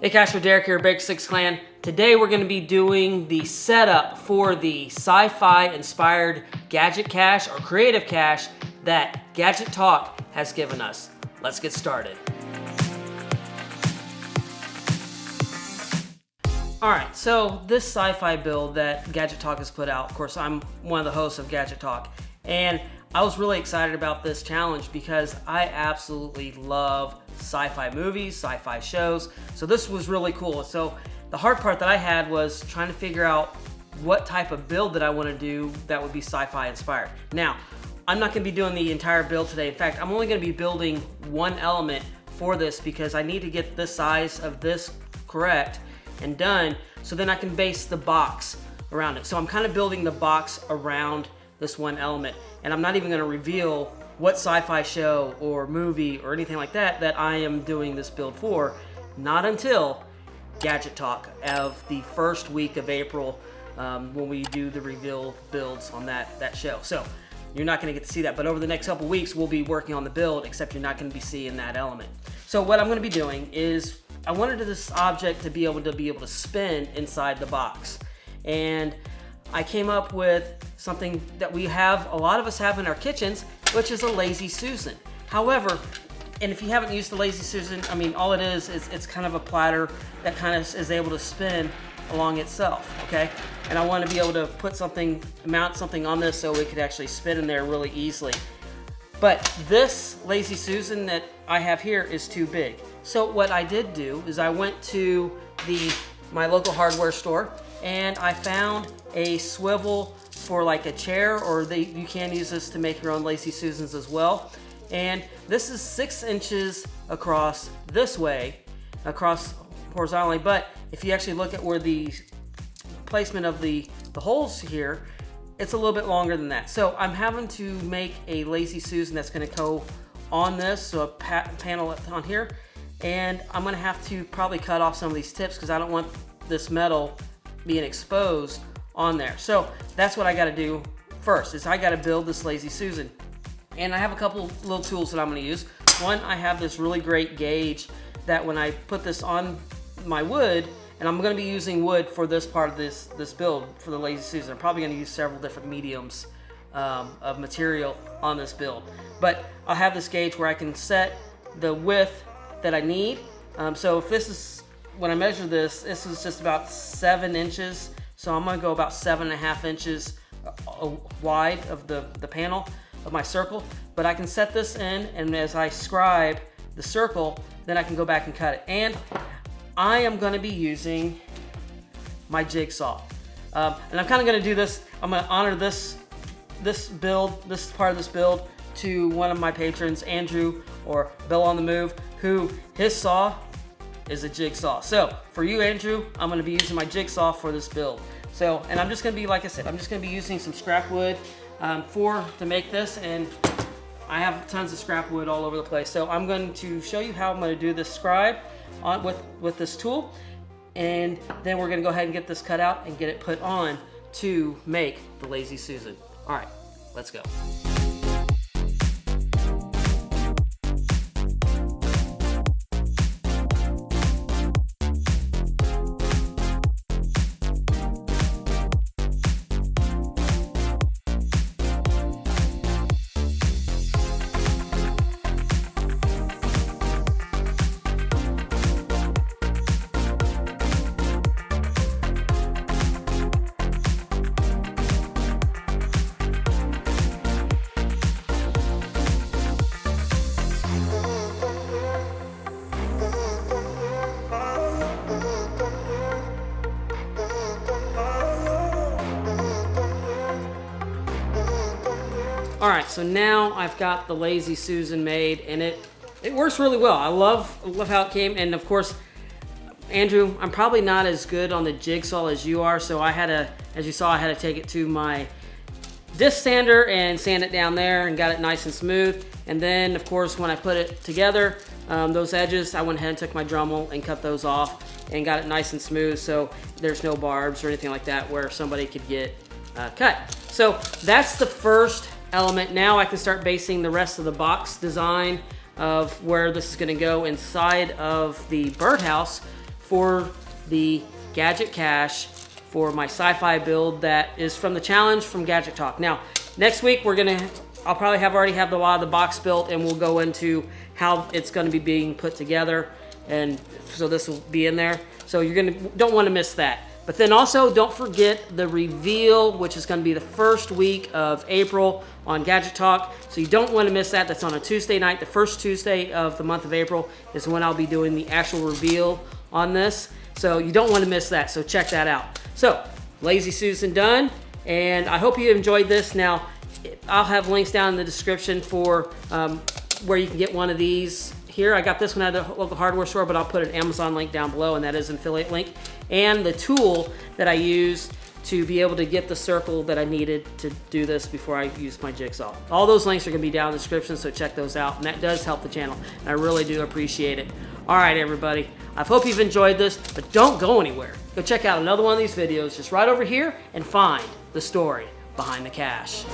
Hey Cash with Derek here, Baker 6 Clan. Today we're going to be doing the setup for the sci-fi inspired gadget cache or creative cache that Gadget Talk has given us. Let's get started. Alright, so this sci-fi build that Gadget Talk has put out, of course I'm one of the hosts of Gadget Talk, and I was really excited about this challenge because I absolutely love sci-fi movies, sci-fi shows, so this was really cool. So the hard part that I had was trying to figure out what type of build that I want to do that would be sci-fi inspired. Now, I'm not going to be doing the entire build today. In fact, I'm only going to be building one element for this because I need to get the size of this correct and done so then I can base the box around it. So I'm kind of building the box around this one element, and I'm not even going to reveal what sci-fi show or movie or anything like that that I am doing this build for, not until Gadget Talk of the first week of April, when we do the reveal builds on that show. So you're not going to get to see that, but over the next couple weeks we'll be working on the build, except you're not going to be seeing that element. So what I'm going to be doing is I wanted this object to be able to spin inside the box, and I came up with something that a lot of us have in our kitchens, which is a Lazy Susan. However, and if you haven't used the Lazy Susan, I mean, all it is it's kind of a platter that kind of is able to spin along itself, okay? And I want to be able to mount something on this so it could actually spin in there really easily. But this Lazy Susan that I have here is too big. So what I did do is I went to my local hardware store and I found a swivel for like a chair, or you can use this to make your own Lazy Susans as well. And this is 6 inches across this way, across horizontally, but if you actually look at where the placement of the holes here, it's a little bit longer than that. So I'm having to make a Lazy Susan that's gonna go on this, so a panel on here, and I'm gonna have to probably cut off some of these tips because I don't want this metal being exposed on there. So that's what I gotta do first, is I gotta build this Lazy Susan. And I have a couple little tools that I'm gonna use. One, I have this really great gauge that when I put this on my wood, and I'm gonna be using wood for this part of this build for the Lazy Susan. I'm probably gonna use several different mediums of material on this build. But I'll have this gauge where I can set the width that I need. So if this is, when I measure this is just about 7 inches. So I'm gonna go about 7.5 inches wide of the panel of my circle. But I can set this in, and as I scribe the circle, then I can go back and cut it. And I am gonna be using my jigsaw. And I'm kinda gonna do this, I'm gonna honor this part of this build to one of my patrons, Andrew, or Bill on the Move, who his saw is a jigsaw. So for you, Andrew, I'm gonna be using my jigsaw for this build. So, and I'm just gonna be, like I said, I'm just gonna be using some scrap wood to make this, and I have tons of scrap wood all over the place. So I'm going to show you how I'm gonna do this scribe with this tool, and then we're gonna go ahead and get this cut out and get it put on to make the Lazy Susan. All right, let's go. All right, so now I've got the Lazy Susan made, and it works really well. I love how it came, and of course, Andrew, I'm probably not as good on the jigsaw as you are, so as you saw, I had to take it to my disc sander and sand it down there and got it nice and smooth. And then, of course, when I put it together, those edges, I went ahead and took my Dremel and cut those off and got it nice and smooth, so there's no barbs or anything like that where somebody could get cut. So that's the first element. Now I can start basing the rest of the box design of where this is going to go inside of the birdhouse for the Gadget Cache for my sci-fi build that is from the challenge from Gadget Talk. Now, next week I'll probably already have a lot of the box built, and we'll go into how it's going to be being put together, and so this will be in there. So don't want to miss that. But then also don't forget the reveal, which is going to be the first week of April on Gadget Talk. So you don't want to miss that. That's on a Tuesday night. The first Tuesday of the month of April is when I'll be doing the actual reveal on this. So you don't want to miss that. So check that out. So Lazy Susan done, and I hope you enjoyed this. Now I'll have links down in the description for where you can get one of these. Here, I got this one at the local hardware store, but I'll put an Amazon link down below, and that is an affiliate link. And the tool that I used to be able to get the circle that I needed to do this before I used my jigsaw. All those links are gonna be down in the description, so check those out. And that does help the channel, and I really do appreciate it. All right, everybody. I hope you've enjoyed this, but don't go anywhere. Go check out another one of these videos just right over here and find the story behind the cache.